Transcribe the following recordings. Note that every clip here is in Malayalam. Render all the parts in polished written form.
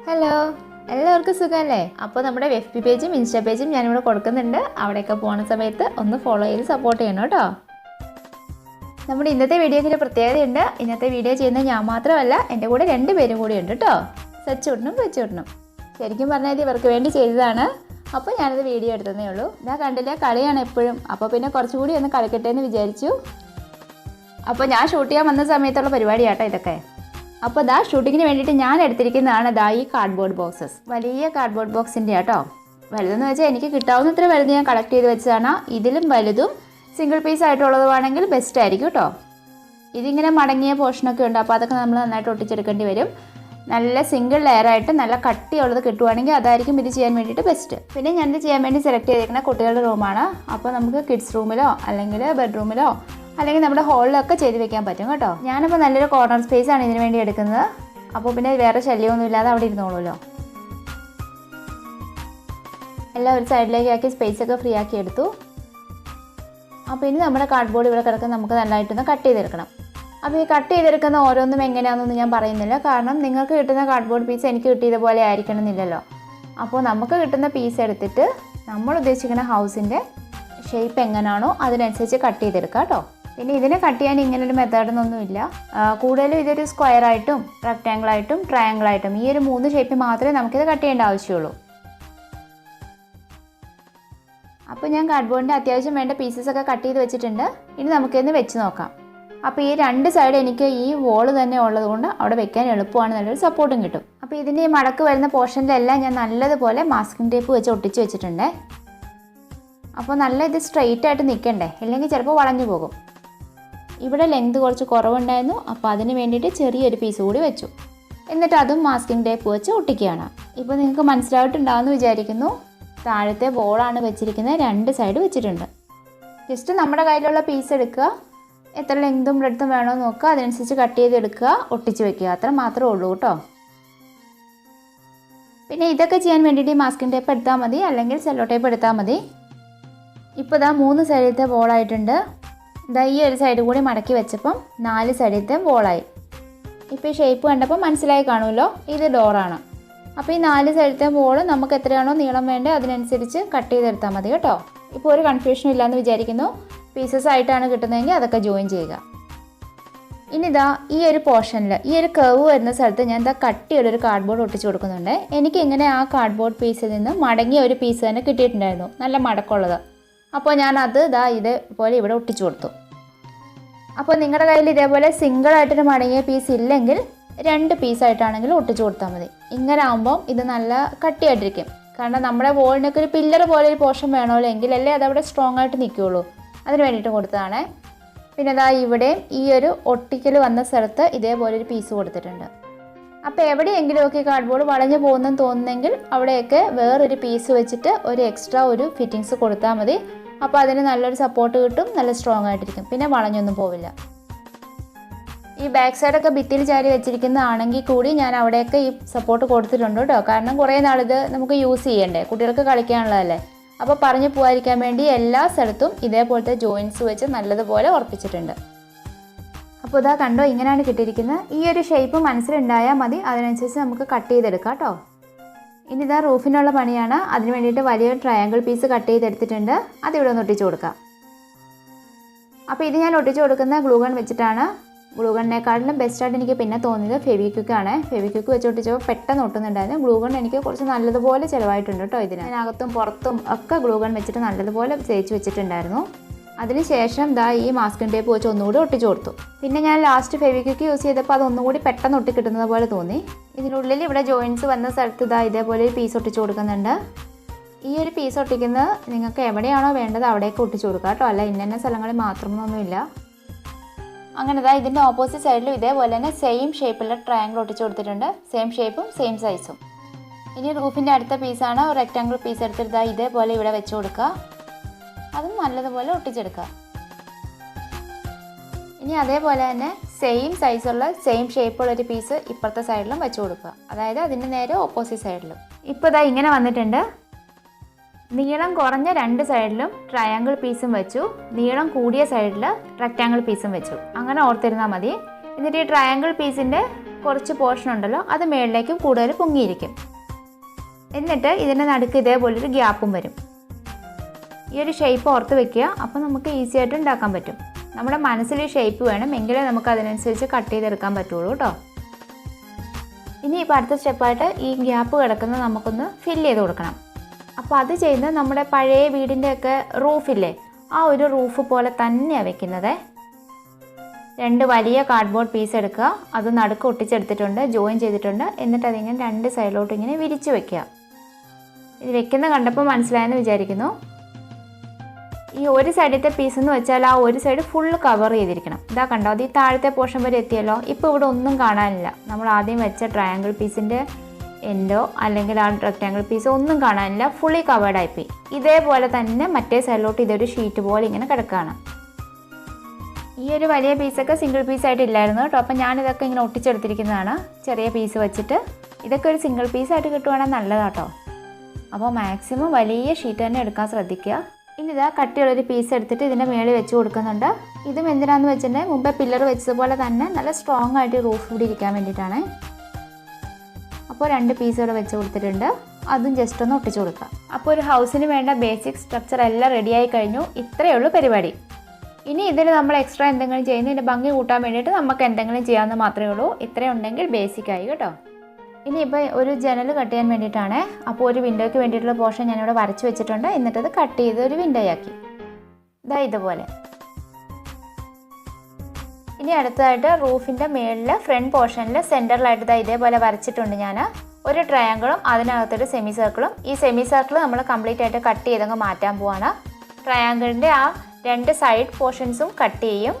ഹലോ, എല്ലാവർക്കും സുഖമല്ലേ? അപ്പോൾ നമ്മുടെ FB പേജും ഇൻസ്റ്റാ പേജും ഞാനിവിടെ കൊടുക്കുന്നുണ്ട്. അവിടെയൊക്കെ പോകുന്ന സമയത്ത് ഒന്ന് ഫോളോ ചെയ്ത് സപ്പോർട്ട് ചെയ്യണം കേട്ടോ. നമ്മുടെ ഇന്നത്തെ വീഡിയോയ്ക്ക് പ്രത്യേകതയുണ്ട്. ഇന്നത്തെ വീഡിയോ ചെയ്യുന്നത് ഞാൻ മാത്രമല്ല, എൻ്റെ കൂടെ 2 പേരും കൂടി ഉണ്ട് കേട്ടോ. സച്ചൂട്ടനും വെച്ചൂട്ടനും. ശരിക്കും പറഞ്ഞാൽ ഇവർക്ക് വേണ്ടി ചെയ്തതാണ്. അപ്പോൾ ഞാനത് വീഡിയോ എടുത്തതേ ഉള്ളൂ. ഞാൻ കണ്ടില്ല, കളിയാണ് എപ്പോഴും. അപ്പോൾ പിന്നെ കുറച്ചുകൂടി ഒന്ന് കളിക്കട്ടെ എന്ന് വിചാരിച്ചു. അപ്പോൾ ഞാൻ ഷൂട്ട് ചെയ്യാൻ വന്ന സമയത്തുള്ള പരിപാടിയാട്ടോ ഇതൊക്കെ. അപ്പോൾ ദാ ഷൂട്ടിങ്ങിന് വേണ്ടിയിട്ട് ഞാൻ എടുത്തിരിക്കുന്നതാണ് ദാ ഈ കാർഡ്ബോർഡ് ബോക്സസ്. വലിയ കാർഡ്ബോർഡ് ബോക്സിൻ്റെ ആട്ടോ. വലുതെന്ന് വെച്ചാൽ എനിക്ക് കിട്ടാവുന്നത്ര വലുത് ഞാൻ കളക്ട് ചെയ്ത് വെച്ചതാണ്. ഇതിലും വലുതും സിംഗിൾ പീസ് ആയിട്ടുള്ളതുവാണെങ്കിൽ ബെസ്റ്റ് ആയിരിക്കും കേട്ടോ. ഇതിങ്ങനെ മടങ്ങിയ പോർഷനൊക്കെ ഉണ്ട്. അപ്പോൾ അതൊക്കെ നമ്മൾ നന്നായിട്ട് ഒട്ടിച്ചെടുക്കേണ്ടി വരും. നല്ല സിംഗിൾ ലെയറായിട്ട് നല്ല കട്ടിയുള്ളത് കിട്ടുവാണെങ്കിൽ അതായിരിക്കും ഇത് ചെയ്യാൻ വേണ്ടിയിട്ട് ബെസ്റ്റ്. പിന്നെ ഞാനിത് ചെയ്യാൻ വേണ്ടി സെലക്ട് ചെയ്തിരിക്കുന്ന കുട്ടികളുടെ റൂമാണ്. അപ്പോൾ നമുക്ക് കിഡ്സ് റൂമിലോ അല്ലെങ്കിൽ ബെഡ്റൂമിലോ അല്ലെങ്കിൽ നമ്മുടെ ഹോളിലൊക്കെ ചെയ്ത് വെക്കാൻ പറ്റും കേട്ടോ. ഞാനിപ്പോൾ നല്ലൊരു കോർണർ സ്പേസ് ആണ് ഇതിന് വേണ്ടി എടുക്കുന്നത്. അപ്പോൾ പിന്നെ വേറെ ശല്യമൊന്നും ഇല്ലാതെ അവിടെ ഇരുന്നോളൂല്ലോ. എല്ലാം ഒരു സൈഡിലേക്ക് ആക്കി സ്പേസൊക്കെ ഫ്രീ ആക്കി എടുത്തു. അപ്പോൾ ഇനി നമ്മുടെ കാർഡ്ബോർഡ് ഇവിടെ കിടക്കുന്ന നമുക്ക് നല്ലതായിട്ടൊന്ന് കട്ട് ചെയ്തെടുക്കണം. അപ്പോൾ ഈ കട്ട് ചെയ്തെടുക്കുന്ന ഓരോന്നും എങ്ങനെയാണെന്നൊന്നും ഞാൻ പറയുന്നില്ല. കാരണം നിങ്ങൾക്ക് കിട്ടുന്ന കാർഡ്ബോർഡ് പീസ് എനിക്ക് കിട്ടിയത് പോലെ ആയിരിക്കണം എന്നില്ലല്ലോ. അപ്പോൾ നമുക്ക് കിട്ടുന്ന പീസ് എടുത്തിട്ട് നമ്മൾ ഉദ്ദേശിക്കുന്ന ഹൗസിൻ്റെ ഷേപ്പ് എങ്ങനെയാണോ അതിനനുസരിച്ച് കട്ട് ചെയ്തെടുക്കുക കേട്ടോ. പിന്നെ ഇതിനെ കട്ട് ചെയ്യാൻ ഇങ്ങനൊരു മെത്തേഡൊന്നുമില്ല. കൂടുതലും ഇതൊരു സ്ക്വയറായിട്ടും റെക്റ്റാങ്കിളായിട്ടും ട്രയാങ്കിളായിട്ടും ഈ ഒരു 3 ഷേപ്പ് മാത്രമേ നമുക്കിത് കട്ട് ചെയ്യേണ്ട ആവശ്യമുള്ളൂ. അപ്പോൾ ഞാൻ കാർഡ്ബോർഡിൻ്റെ അത്യാവശ്യം വേണ്ട പീസസൊക്കെ കട്ട് ചെയ്ത് വെച്ചിട്ടുണ്ട്. ഇനി നമുക്കിന്ന് വെച്ച് നോക്കാം. അപ്പോൾ ഈ 2 സൈഡ് എനിക്ക് ഈ വോള് തന്നെ ഉള്ളതുകൊണ്ട് അവിടെ വെക്കാൻ എളുപ്പമാണ്, നല്ലൊരു സപ്പോർട്ടും കിട്ടും. അപ്പോൾ ഇതിൻ്റെ ഈ മടക്ക് വരുന്ന പോർഷനിലെല്ലാം ഞാൻ നല്ലതുപോലെ മാസ്കിംഗ് ടേപ്പ് വെച്ച് ഒട്ടിച്ച് വെച്ചിട്ടുണ്ട്. അപ്പോൾ നല്ല ഇത് സ്ട്രെയിറ്റ് ആയിട്ട് നിൽക്കണ്ടേ, ഇല്ലെങ്കിൽ ചിലപ്പോൾ വളഞ്ഞു പോകും. ഇവിടെ ലെങ്ത് കുറച്ച് കുറവുണ്ടായിരുന്നു. അപ്പോൾ അതിന് വേണ്ടിയിട്ട് ചെറിയൊരു പീസ് കൂടി വെച്ചു. എന്നിട്ട് അതും മാസ്കിംഗ് ടേപ്പ് വെച്ച് ഒട്ടിക്കുകയാണ്. ഇപ്പോൾ നിങ്ങൾക്ക് മനസ്സിലായിട്ടുണ്ടാവുമെന്ന് വിചാരിക്കുന്നു. താഴത്തെ ബോളാണ് വെച്ചിരിക്കുന്നത്. 2 സൈഡ് വെച്ചിട്ടുണ്ട്. ജസ്റ്റ് നമ്മുടെ കയ്യിലുള്ള പീസ് എടുക്കുക, എത്ര ലെങ്തും ബ്രെഡ്ത്തും വേണോ നോക്കുക, അതിനനുസരിച്ച് കട്ട് ചെയ്തെടുക്കുക, ഒട്ടിച്ച് വെക്കുക. അത്ര മാത്രമേ ഉള്ളൂ കേട്ടോ. പിന്നെ ഇതൊക്കെ ചെയ്യാൻ വേണ്ടിയിട്ട് മാസ്കിംഗ് ടേപ്പ് എടുത്താൽ മതി, അല്ലെങ്കിൽ സെല്ലോ ടേപ്പ് എടുത്താൽ മതി. ഇപ്പോൾ ഇതാ 3 സൈഡിലത്തെ ബോളായിട്ടുണ്ട്. ഇതാ ഈ ഒരു സൈഡ് കൂടി മടക്കി വെച്ചപ്പം 4 സൈഡിലത്തെ ബോളായി. ഇപ്പോൾ ഈ ഷേപ്പ് കണ്ടപ്പോൾ മനസ്സിലായി കാണുമല്ലോ, ഇത് ഡോറാണ്. അപ്പോൾ ഈ 4 സൈഡിലത്തെ ബോൾ നമുക്ക് എത്രയാണോ നീളം വേണ്ടത് അതിനനുസരിച്ച് കട്ട് ചെയ്തെടുത്താൽ മതി കേട്ടോ. ഇപ്പോൾ ഒരു കൺഫ്യൂഷനും ഇല്ലയെന്ന് വിചാരിക്കുന്നു. പീസസ് ആയിട്ടാണ് കിട്ടുന്നതെങ്കിൽ അതൊക്കെ ജോയിൻ ചെയ്യുക. ഇനി ഇതാ ഈ ഒരു പോർഷനിൽ ഈ ഒരു കർവ് വരുന്ന സ്ഥലത്ത് ഞാൻ ഇതാ കട്ടിയുള്ളൊരു കാർഡ്ബോർഡ് ഒട്ടിച്ച് കൊടുക്കുന്നുണ്ട്. എനിക്ക് ഇങ്ങനെ ആ കാർഡ്ബോർഡ് പീസിൽ നിന്ന് മടങ്ങിയ ഒരു പീസ് തന്നെ കിട്ടിയിട്ടുണ്ടായിരുന്നു, നല്ല മടക്കമുള്ളത്. അപ്പോൾ ഞാൻ അത് ഇതാ ഇതേപോലെ ഇവിടെ ഒട്ടിച്ചു കൊടുത്തു. അപ്പോൾ നിങ്ങളുടെ കയ്യിൽ ഇതേപോലെ സിംഗിളായിട്ടൊരു മടങ്ങിയ പീസ് ഇല്ലെങ്കിൽ 2 പീസായിട്ടാണെങ്കിലും ഒട്ടിച്ചു കൊടുത്താൽ മതി. ഇങ്ങനെ ആകുമ്പം ഇത് നല്ല കട്ടിയായിട്ടിരിക്കും. കാരണം നമ്മുടെ വോളിനൊക്കെ ഒരു പില്ലർ പോലെ ഒരു പോർഷൻ വേണമല്ലോ, എങ്കിലല്ലേ അതവിടെ സ്ട്രോങ് ആയിട്ട് നിൽക്കുകയുള്ളൂ. അതിന് വേണ്ടിയിട്ട് കൊടുത്തതാണ്. പിന്നെ അതാ ഇവിടെയും ഈ ഒരു ഒട്ടിക്കൽ വന്ന സ്ഥലത്ത് ഇതേപോലെ ഒരു പീസ് കൊടുത്തിട്ടുണ്ട്. അപ്പോൾ എവിടെയെങ്കിലുമൊക്കെ കാർഡ്ബോർഡ് വളഞ്ഞു പോകുന്നെന്ന് തോന്നുന്നെങ്കിൽ അവിടെയൊക്കെ വേറൊരു പീസ് വെച്ചിട്ട് ഒരു എക്സ്ട്രാ ഒരു ഫിറ്റിങ്സ് കൊടുത്താൽ മതി. അപ്പോൾ അതിന് നല്ലൊരു സപ്പോർട്ട് കിട്ടും, നല്ല സ്ട്രോങ് ആയിട്ടിരിക്കും, പിന്നെ വളഞ്ഞൊന്നും പോവില്ല. ഈ ബാക്ക് സൈഡൊക്കെ ഭിത്തിയിൽ ചാരി വെച്ചിരിക്കുന്നതാണെങ്കിൽ കൂടി ഞാൻ അവിടെയൊക്കെ ഈ സപ്പോർട്ട് കൊടുത്തിട്ടുണ്ട് കേട്ടോ. കാരണം കുറേ നാളിത് നമുക്ക് യൂസ് ചെയ്യണ്ടേ, കുട്ടികൾക്ക് കളിക്കാനുള്ളതല്ലേ. അപ്പോൾ പറഞ്ഞു പോകാതിരിക്കാൻ വേണ്ടി എല്ലാ സ്ഥലത്തും ഇതേപോലത്തെ ജോയിൻറ്റ്സ് വെച്ച് നല്ലതുപോലെ ഉറപ്പിച്ചിട്ടുണ്ട്. അപ്പോൾ ഇതാ കണ്ടോ, ഇങ്ങനെയാണ് കിട്ടിയിരിക്കുന്നത്. ഈ ഒരു ഷേപ്പ് മനസ്സിലുണ്ടായാൽ മതി, അതിനനുസരിച്ച് നമുക്ക് കട്ട് ചെയ്തെടുക്കാം കേട്ടോ. ഇനി ഇതാ റൂഫിനുള്ള പണിയാണ്. അതിന് വേണ്ടിയിട്ട് വലിയൊരു ട്രയാങ്കിൾ പീസ് കട്ട് ചെയ്തെടുത്തിട്ടുണ്ട്. അതിവിടെ ഒന്ന് ഒട്ടിച്ച് കൊടുക്കാം. അപ്പോൾ ഇത് ഞാൻ ഒട്ടിച്ച് കൊടുക്കുന്ന ഗ്ലൂഗൺ വെച്ചിട്ടാണ്. ഗ്ലൂഗണിനേക്കാളിലും ബെസ്റ്റായിട്ട് എനിക്ക് പിന്നെ തോന്നിയത് ഫെവിക്വിക്കാണ്. ഫെവിക്വിക്ക് വെച്ച് ഒട്ടിച്ചപ്പോൾ പെട്ടെന്ന് ഒട്ടുന്നുണ്ടായിരുന്നു. ഗ്ലൂഗൺ എനിക്ക് കുറച്ച് നല്ലതുപോലെ ചിലവായിട്ടുണ്ട് കേട്ടോ. ഇതിനകത്തും പുറത്തും ഒക്കെ ഗ്ലൂഗൺ വെച്ചിട്ട് നല്ലതുപോലെ തേച്ച് വെച്ചിട്ടുണ്ടായിരുന്നു. അതിനുശേഷം ദാ ഈ മാസ്കിംഗ് ടേപ്പ് വെച്ച് ഒന്നുകൂടി ഒട്ടിച്ചു കൊടുത്തു. പിന്നെ ഞാൻ ലാസ്റ്റ് ഫെവിക്വിക്ക് യൂസ് ചെയ്തപ്പോൾ അതൊന്നുകൂടി പെട്ടെന്ന് ഒട്ടിക്കിട്ടുന്നത് പോലെ തോന്നി. ഇതിനുള്ളിൽ ഇവിടെ ജോയിൻറ്റ്സ് വന്ന സ്ഥലത്ത് ഇതാ ഇതേപോലെ ഒരു പീസ് ഒട്ടിച്ചു കൊടുക്കുന്നുണ്ട്. ഈ ഒരു പീസ് ഒട്ടിക്കുന്നത് നിങ്ങൾക്ക് എവിടെയാണോ വേണ്ടത് അവിടേക്ക് ഒട്ടിച്ചു കൊടുക്കുക കേട്ടോ. അല്ല ഇന്ന സ്ഥലങ്ങളിൽ മാത്രമൊന്നുമില്ല. അങ്ങനെ ഇതാ ഇതിൻ്റെ ഓപ്പോസിറ്റ് സൈഡിലും ഇതേപോലെ തന്നെ സെയിം ഷേപ്പുള്ള ട്രയാങ്കിൾ ഒട്ടിച്ചു കൊടുത്തിട്ടുണ്ട്. സെയിം ഷേപ്പും സെയിം സൈസും. ഇനി റൂഫിൻ്റെ അടുത്ത പീസാണ് ഒരു റെക്റ്റാങ്കിൾ പീസ് എടുത്തിട്ട് ഇതേപോലെ ഇവിടെ വെച്ച് കൊടുക്കുക. അതും നല്ലതുപോലെ ഒട്ടിച്ചെടുക്കുക. ഇനി അതേപോലെ തന്നെ സെയിം സൈസുള്ള സെയിം ഷേപ്പുള്ളൊരു പീസ് ഇപ്പുറത്തെ സൈഡിലും വെച്ച് കൊടുക്കുക. അതായത് അതിൻ്റെ നേരെ ഓപ്പോസിറ്റ് സൈഡിലും. ഇപ്പോൾ ഇതാ ഇങ്ങനെ വന്നിട്ടുണ്ട്. നീളം കുറഞ്ഞ 2 സൈഡിലും ട്രയാങ്കിൾ പീസും വെച്ചു, നീളം കൂടിയ സൈഡിൽ റെക്റ്റാങ്കിൾ പീസും വെച്ചു. അങ്ങനെ ഓർത്തിരുന്നാൽ മതി. എന്നിട്ട് ഈ ട്രയാങ്കിൾ പീസിൻ്റെ കുറച്ച് പോർഷൻ ഉണ്ടല്ലോ അത് മേളിലേക്ക് കൂടുതൽ പൊങ്ങിയിരിക്കും. എന്നിട്ട് ഇതിൻ്റെ നടുക്ക് ഇതേപോലൊരു ഗ്യാപ്പും വരും. ഈ ഒരു ഷേപ്പ് ഓർത്ത് വെക്കുക. അപ്പോൾ നമുക്ക് ഈസി ആയിട്ട് ഉണ്ടാക്കാൻ പറ്റും. നമ്മുടെ മനസ്സിൽ ഈ ഷേപ്പ് വേണം, എങ്കിലേ നമുക്ക് അതിനനുസരിച്ച് കട്ട് ചെയ്തെടുക്കാൻ പറ്റുള്ളൂ കേട്ടോ. ഇനി ഇപ്പോൾ അടുത്ത സ്റ്റെപ്പായിട്ട് ഈ ഗ്യാപ്പ് കിടക്കുന്നത് നമുക്കൊന്ന് ഫില്ല് ചെയ്ത് കൊടുക്കണം. അപ്പോൾ അത് ചെയ്യുന്നത് നമ്മുടെ പഴയ വീടിൻ്റെയൊക്കെ റൂഫില്ലേ, ആ ഒരു റൂഫ് പോലെ തന്നെയാണ് വെക്കുന്നത്. 2 വലിയ കാർഡ്ബോർഡ് പീസ് എടുക്കുക, അത് നടുക്ക് ഒട്ടിച്ചെടുത്തിട്ടുണ്ട്, ജോയിൻ ചെയ്തിട്ടുണ്ട്. എന്നിട്ട് അതിങ്ങനെ 2 സൈഡിലോട്ട് ഇങ്ങനെ വിരിച്ച് വെക്കുക. ഇത് വെക്കുന്ന കണ്ടപ്പോൾ മനസ്സിലായെന്ന് വിചാരിക്കുന്നു. ഈ ഒരു സൈഡിലത്തെ പീസ് എന്ന് വെച്ചാൽ ആ ഒരു സൈഡ് ഫുള്ള് കവർ ചെയ്തിരിക്കണം. ഇതാ കണ്ടോ, അത് ഈ താഴത്തെ പോർഷൻ വരെ എത്തിയല്ലോ. ഇപ്പോൾ ഇവിടെ ഒന്നും കാണാനില്ല. നമ്മൾ ആദ്യം വെച്ച ട്രയാങ്കിൾ പീസിൻ്റെ എൻഡോ അല്ലെങ്കിൽ ആ റെക്റ്റാങ്കിൾ പീസോ ഒന്നും കാണാനില്ല, ഫുള്ളി കവേർഡായിപ്പോയി. ഇതേപോലെ തന്നെ മറ്റേ സൈഡിലോട്ട് ഇതൊരു ഷീറ്റ് പോലെ ഇങ്ങനെ കിടക്കുകയാണ്. ഈ ഒരു വലിയ പീസൊക്കെ സിംഗിൾ പീസായിട്ട് ഇല്ലായിരുന്നു കേട്ടോ. അപ്പോൾ ഞാനിതൊക്കെ ഇങ്ങനെ ഒട്ടിച്ചെടുത്തിരിക്കുന്നതാണ് ചെറിയ പീസ് വെച്ചിട്ട്. ഇതൊക്കെ ഒരു സിംഗിൾ പീസായിട്ട് കിട്ടുവാണെങ്കിൽ നല്ലതാട്ടോ. അപ്പോൾ മാക്സിമം വലിയ ഷീറ്റ് തന്നെ എടുക്കാൻ ശ്രദ്ധിക്കുക. ഇനി ഇതാ കട്ടിയുള്ളൊരു പീസ് എടുത്തിട്ട് ഇതിൻ്റെ മേളിൽ വെച്ച് കൊടുക്കുന്നുണ്ട്. ഇതും എന്തിനാണെന്ന് വെച്ചിട്ടുണ്ടെങ്കിൽ മുമ്പേ പില്ലർ വെച്ചതുപോലെ തന്നെ നല്ല സ്ട്രോങ് ആയിട്ട് റൂഫ് കൂടി ഇരിക്കാൻ വേണ്ടിയിട്ടാണ്. അപ്പോൾ 2 പീസുകൾ വെച്ച് കൊടുത്തിട്ടുണ്ട്. അതും ജസ്റ്റ് ഒന്ന് ഒട്ടിച്ചു കൊടുക്കുക. അപ്പോൾ ഒരു ഹൗസിന് വേണ്ട ബേസിക് സ്ട്രക്ചർ എല്ലാം റെഡിയായി കഴിഞ്ഞു. ഇത്രയേ ഉള്ളൂ പരിപാടി. ഇനി ഇതിൽ നമ്മൾ എക്സ്ട്രാ എന്തെങ്കിലും ചെയ്യുന്നതിൻ്റെ ഭംഗി കൂട്ടാൻ വേണ്ടിയിട്ട് നമുക്ക് എന്തെങ്കിലും ചെയ്യാമെന്ന് മാത്രമേ ഉള്ളൂ. ഇത്രയും ഉണ്ടെങ്കിൽ ബേസിക്കായി കേട്ടോ. ഇനിയിപ്പോൾ ഒരു ജനൽ കട്ട് ചെയ്യാൻ വേണ്ടിയിട്ടാണ്. അപ്പോൾ ഒരു വിൻഡോയ്ക്ക് വേണ്ടിയിട്ടുള്ള പോർഷൻ ഞാനിവിടെ വരച്ച് വെച്ചിട്ടുണ്ട്. എന്നിട്ടത് കട്ട് ചെയ്ത് ഒരു വിൻഡോയാക്കി ഇതാ ഇതുപോലെ. ഇനി അടുത്തതായിട്ട് റൂഫിൻ്റെ മേളിൽ ഫ്രണ്ട് പോർഷനിൽ സെൻറ്ററിലായിട്ട് ഇതാ ഇതേപോലെ വരച്ചിട്ടുണ്ട് ഞാൻ. ഒരു ട്രയാങ്കിളും അതിനകത്തൊരു സെമി സർക്കിളും. ഈ സെമി സർക്കിൾ നമ്മൾ കംപ്ലീറ്റ് ആയിട്ട് കട്ട് ചെയ്തങ്ങ് മാറ്റാൻ പോവാണ്. ട്രയാങ്കിളിൻ്റെ ആ 2 സൈഡ് പോർഷൻസും കട്ട് ചെയ്യും.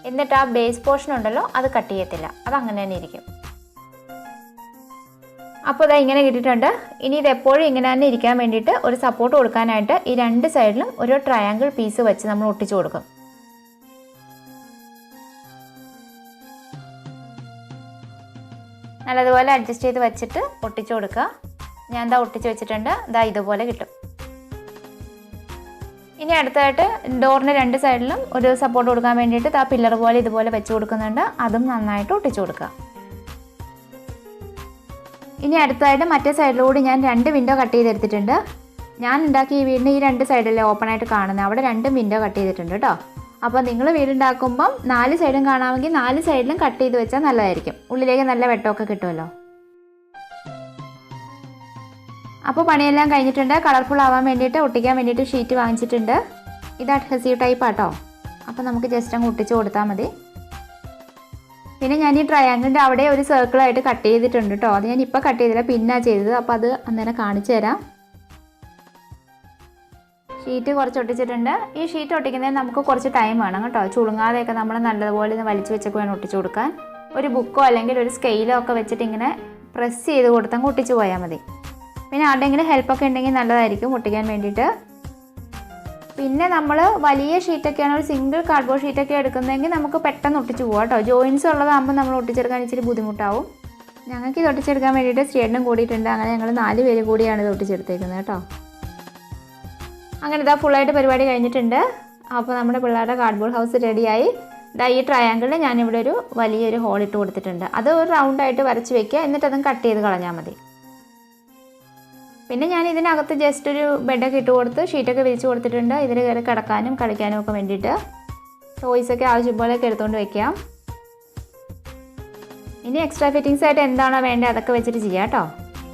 എന്നിട്ട് ആ ബേസ് പോർഷൻ ഉണ്ടല്ലോ അത് കട്ട് ചെയ്യത്തില്ല, അതങ്ങനെ തന്നെ ഇരിക്കും. അപ്പോൾ ഇതാ ഇങ്ങനെ കിട്ടിയിട്ടുണ്ട്. ഇനി ഇത് എപ്പോഴും ഇങ്ങനെ തന്നെ ഇരിക്കാൻ വേണ്ടിയിട്ട് ഒരു സപ്പോർട്ട് കൊടുക്കാനായിട്ട് ഈ 2 സൈഡിലും ഒരു ട്രയാങ്കിൾ പീസ് വെച്ച് നമ്മൾ ഒട്ടിച്ചു കൊടുക്കും. നല്ലതുപോലെ അഡ്ജസ്റ്റ് ചെയ്ത് വെച്ചിട്ട് ഒട്ടിച്ചു കൊടുക്കുക. ഞാൻ എന്താ ഒട്ടിച്ച് വെച്ചിട്ടുണ്ട്, ഇതാ ഇതുപോലെ കിട്ടും. ഇനി അടുത്തായിട്ട് ഡോറിൻ്റെ 2 സൈഡിലും ഒരു സപ്പോർട്ട് കൊടുക്കാൻ വേണ്ടിയിട്ട് ആ പില്ലർ പോലെ ഇതുപോലെ വെച്ച് കൊടുക്കുന്നുണ്ട്. അതും നന്നായിട്ട് ഒട്ടിച്ചു കൊടുക്കുക. ഇനി അടുത്തായിട്ട് മറ്റേ സൈഡിലൂടെ ഞാൻ 2 വിൻഡോ കട്ട് ചെയ്തെടുത്തിട്ടുണ്ട്. ഞാൻ ഉണ്ടാക്കിയ ഈ വീടിന് ഈ 2 സൈഡിലെ ഓപ്പൺ ആയിട്ട് കാണുന്നത്, അവിടെ 2 വിൻഡോ കട്ട് ചെയ്തിട്ടുണ്ട് കേട്ടോ. അപ്പോൾ നിങ്ങൾ വീടുണ്ടാക്കുമ്പം 4 സൈഡും കാണാമെങ്കിൽ 4 സൈഡിലും കട്ട് ചെയ്ത് വെച്ചാൽ നല്ലതായിരിക്കും. ഉള്ളിലേക്ക് നല്ല വെട്ടമൊക്കെ കിട്ടുമല്ലോ. അപ്പോൾ പണിയെല്ലാം കഴിഞ്ഞിട്ടുണ്ട്. കളർഫുൾ ആവാൻ വേണ്ടിയിട്ട് ഒട്ടിക്കാൻ വേണ്ടിയിട്ട് ഷീറ്റ് വാങ്ങിച്ചിട്ടുണ്ട്. ഇത് അഡ്ഹസീവ് ടൈപ്പ് ആട്ടോ. അപ്പോൾ നമുക്ക് ജസ്റ്റ് അങ്ങ് ഒട്ടിച്ച് കൊടുത്താൽ മതി. പിന്നെ ഞാൻ ഈ ട്രയാങ്കിളിൻ്റെ അവിടെ ഒരു സർക്കിളായിട്ട് കട്ട് ചെയ്തിട്ടുണ്ട് കേട്ടോ. അത് ഞാൻ ഇപ്പോൾ കട്ട് ചെയ്തില്ല, പിന്നാണ് ചെയ്തത്. അപ്പോൾ അത് അന്നേരം കാണിച്ചു തരാം. ഷീറ്റ് കുറച്ച് ഒട്ടിച്ചിട്ടുണ്ട്. ഈ ഷീറ്റ് ഒട്ടിക്കുന്നതിന് നമുക്ക് കുറച്ച് ടൈം വേണം കേട്ടോ. ചുളുങ്ങാതെയൊക്കെ നമ്മൾ നല്ലതുപോലെ ഒന്ന് വലിച്ചു വെച്ചൊക്കെ വേണം ഒട്ടിച്ചു കൊടുക്കാൻ. ഒരു ബുക്കോ അല്ലെങ്കിൽ ഒരു സ്കെയിലോ ഒക്കെ വെച്ചിട്ട് ഇങ്ങനെ പ്രസ് ചെയ്ത് കൊടുത്തങ്ങ് ഒട്ടിച്ച് പോയാൽ മതി. പിന്നെ ആരുടെയെങ്കിലും ഹെൽപ്പൊക്കെ ഉണ്ടെങ്കിൽ നല്ലതായിരിക്കും ഒട്ടിക്കാൻ വേണ്ടിയിട്ട്. പിന്നെ നമ്മൾ വലിയ ഷീറ്റൊക്കെയാണ്, ഒരു സിംഗിൾ കാർഡ്ബോർഡ് ഷീറ്റൊക്കെ എടുക്കുന്നതെങ്കിൽ നമുക്ക് പെട്ടെന്ന് ഒട്ടിച്ച് പോകാം കേട്ടോ. ജോയിൻസ് ഉള്ളതാകുമ്പോൾ നമ്മൾ ഒട്ടിച്ചെടുക്കാൻ ഇച്ചിരി ബുദ്ധിമുട്ടാവും. ഞങ്ങൾക്ക് ഇത് ഒട്ടിച്ചെടുക്കാൻ വേണ്ടിയിട്ട് സ്റ്റേഡിനും കൂടിയിട്ടുണ്ട്. അങ്ങനെ ഞങ്ങൾ 4 പേര് കൂടിയാണ് ഇത് ഒട്ടിച്ചെടുത്തേക്കുന്നത് കേട്ടോ. അങ്ങനെ ഇതാ ഫുള്ളായിട്ട് പരിപാടി കഴിഞ്ഞിട്ടുണ്ട്. അപ്പോൾ നമ്മുടെ പിള്ളേരുടെ കാർഡ്ബോർഡ് ഹൗസ് റെഡിയായി. ഇതാ ഈ ട്രയാങ്കിളിൽ ഞാനിവിടെ ഒരു വലിയൊരു ഹോൾ ഇട്ട് കൊടുത്തിട്ടുണ്ട്. അത് ഒരു റൗണ്ടായിട്ട് വരച്ച് വെക്കുക. എന്നിട്ട് അതും കട്ട് ചെയ്ത് കളഞ്ഞാൽ മതി. പിന്നെ ഞാൻ ഇതിനകത്ത് ജസ്റ്റ് ഒരു ബെഡൊക്കെ ഇട്ട് കൊടുത്ത് ഷീറ്റൊക്കെ വിരിച്ച് കൊടുത്തിട്ടുണ്ട്. ഇതിൽ കയറി കിടക്കാനും കളിക്കാനും ഒക്കെ വേണ്ടിയിട്ട്. ടോയ്സൊക്കെ ആവശ്യം പോലെയൊക്കെ എടുത്തുകൊണ്ട് വയ്ക്കാം. ഇനി എക്സ്ട്രാ ഫിറ്റിങ്സ് ആയിട്ട് എന്താണോ വേണ്ടത് അതൊക്കെ വെച്ചിട്ട് ചെയ്യാം കേട്ടോ.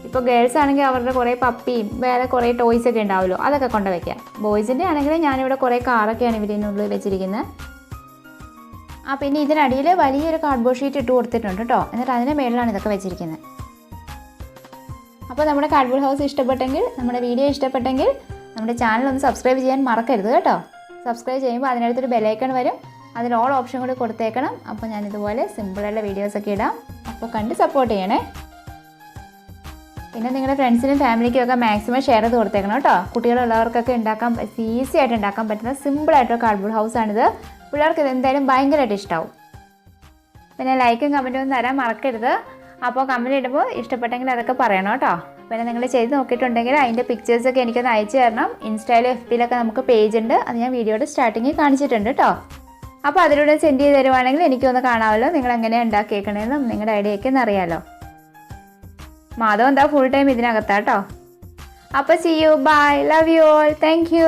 ഇപ്പോൾ ഗേൾസ് ആണെങ്കിൽ അവരുടെ കുറേ പപ്പിയും വേറെ കുറേ ടോയ്സൊക്കെ ഉണ്ടാവുമല്ലോ, അതൊക്കെ കൊണ്ട് വയ്ക്കാം. ബോയ്സിൻ്റെ ആണെങ്കിൽ ഞാനിവിടെ കുറേ കാറൊക്കെയാണ് ഇവരിനുള്ളിൽ വെച്ചിരിക്കുന്നത്. പിന്നെ ഇതിനടിയിൽ വലിയൊരു കാർഡ്ബോർഡ് ഷീറ്റ് ഇട്ട് കൊടുത്തിട്ടുണ്ട് കേട്ടോ. എന്നിട്ട് അതിൻ്റെ മേളിലാണ് ഇതൊക്കെ വെച്ചിരിക്കുന്നത്. അപ്പോൾ നമ്മുടെ കാർഡ്ബോർഡ് ഹൗസ് ഇഷ്ടപ്പെട്ടെങ്കിൽ, നമ്മുടെ വീഡിയോ ഇഷ്ടപ്പെട്ടെങ്കിൽ നമ്മുടെ ചാനൽ ഒന്ന് സബ്സ്ക്രൈബ് ചെയ്യാൻ മറക്കരുത് കേട്ടോ. സബ്സ്ക്രൈബ് ചെയ്യുമ്പോൾ അതിനടുത്തൊരു ബെലൈക്കൺ വരും, അതിൽ ഓൾ ഓപ്ഷൻ കൂടി കൊടുത്തേക്കണം. അപ്പോൾ ഞാനിതുപോലെ സിമ്പിളുള്ള വീഡിയോസൊക്കെ ഇടാം. അപ്പോൾ കണ്ട് സപ്പോർട്ട് ചെയ്യണേ. പിന്നെ നിങ്ങളുടെ ഫ്രണ്ട്സിനും ഫാമിലിക്കും ഒക്കെ മാക്സിമം ഷെയർ ചെയ്ത് കൊടുത്തേക്കണം കേട്ടോ. കുട്ടികളുള്ളവർക്കൊക്കെ ഉണ്ടാക്കാൻ ഈസി ആയിട്ട് ഉണ്ടാക്കാൻ പറ്റുന്ന സിമ്പിളായിട്ടുള്ള കാർഡ്ബോർഡ് ഹൗസാണിത്. പിള്ളേർക്ക് ഇത് എന്തായാലും ഭയങ്കരമായിട്ട് ഇഷ്ടമാവും. പിന്നെ ലൈക്കും കമൻറ്റും ഒന്നും തരാൻ മറക്കരുത്. അപ്പോൾ കമൻറ്റ് ഇടുമ്പോൾ ഇഷ്ടപ്പെട്ടെങ്കിൽ അതൊക്കെ പറയണം കേട്ടോ. പിന്നെ നിങ്ങൾ ചെയ്ത് നോക്കിയിട്ടുണ്ടെങ്കിൽ അതിൻ്റെ പിക്ചേഴ്സൊക്കെ എനിക്കൊന്ന് അയച്ചു തരണം. ഇൻസ്റ്റയിലും FBയിലൊക്കെ നമുക്ക് പേജ് ഉണ്ട്. അത് ഞാൻ വീഡിയോയുടെ സ്റ്റാർട്ടിങ്ങിൽ കാണിച്ചിട്ടുണ്ട് കേട്ടോ. അപ്പോൾ അതിലൂടെ സെൻഡ് ചെയ്ത് തരുവാണെങ്കിൽ എനിക്കൊന്ന് കാണാമല്ലോ നിങ്ങൾ എങ്ങനെയാണ് ഉണ്ടാക്കിയേക്കണേന്നും നിങ്ങളുടെ ഐഡിയ ഒക്കെ അറിയാമല്ലോ. മാധവ് എന്താ ഫുൾ ടൈം ഇതിനകത്താട്ടോ. അപ്പോൾ see you, bye, love you all, thank you.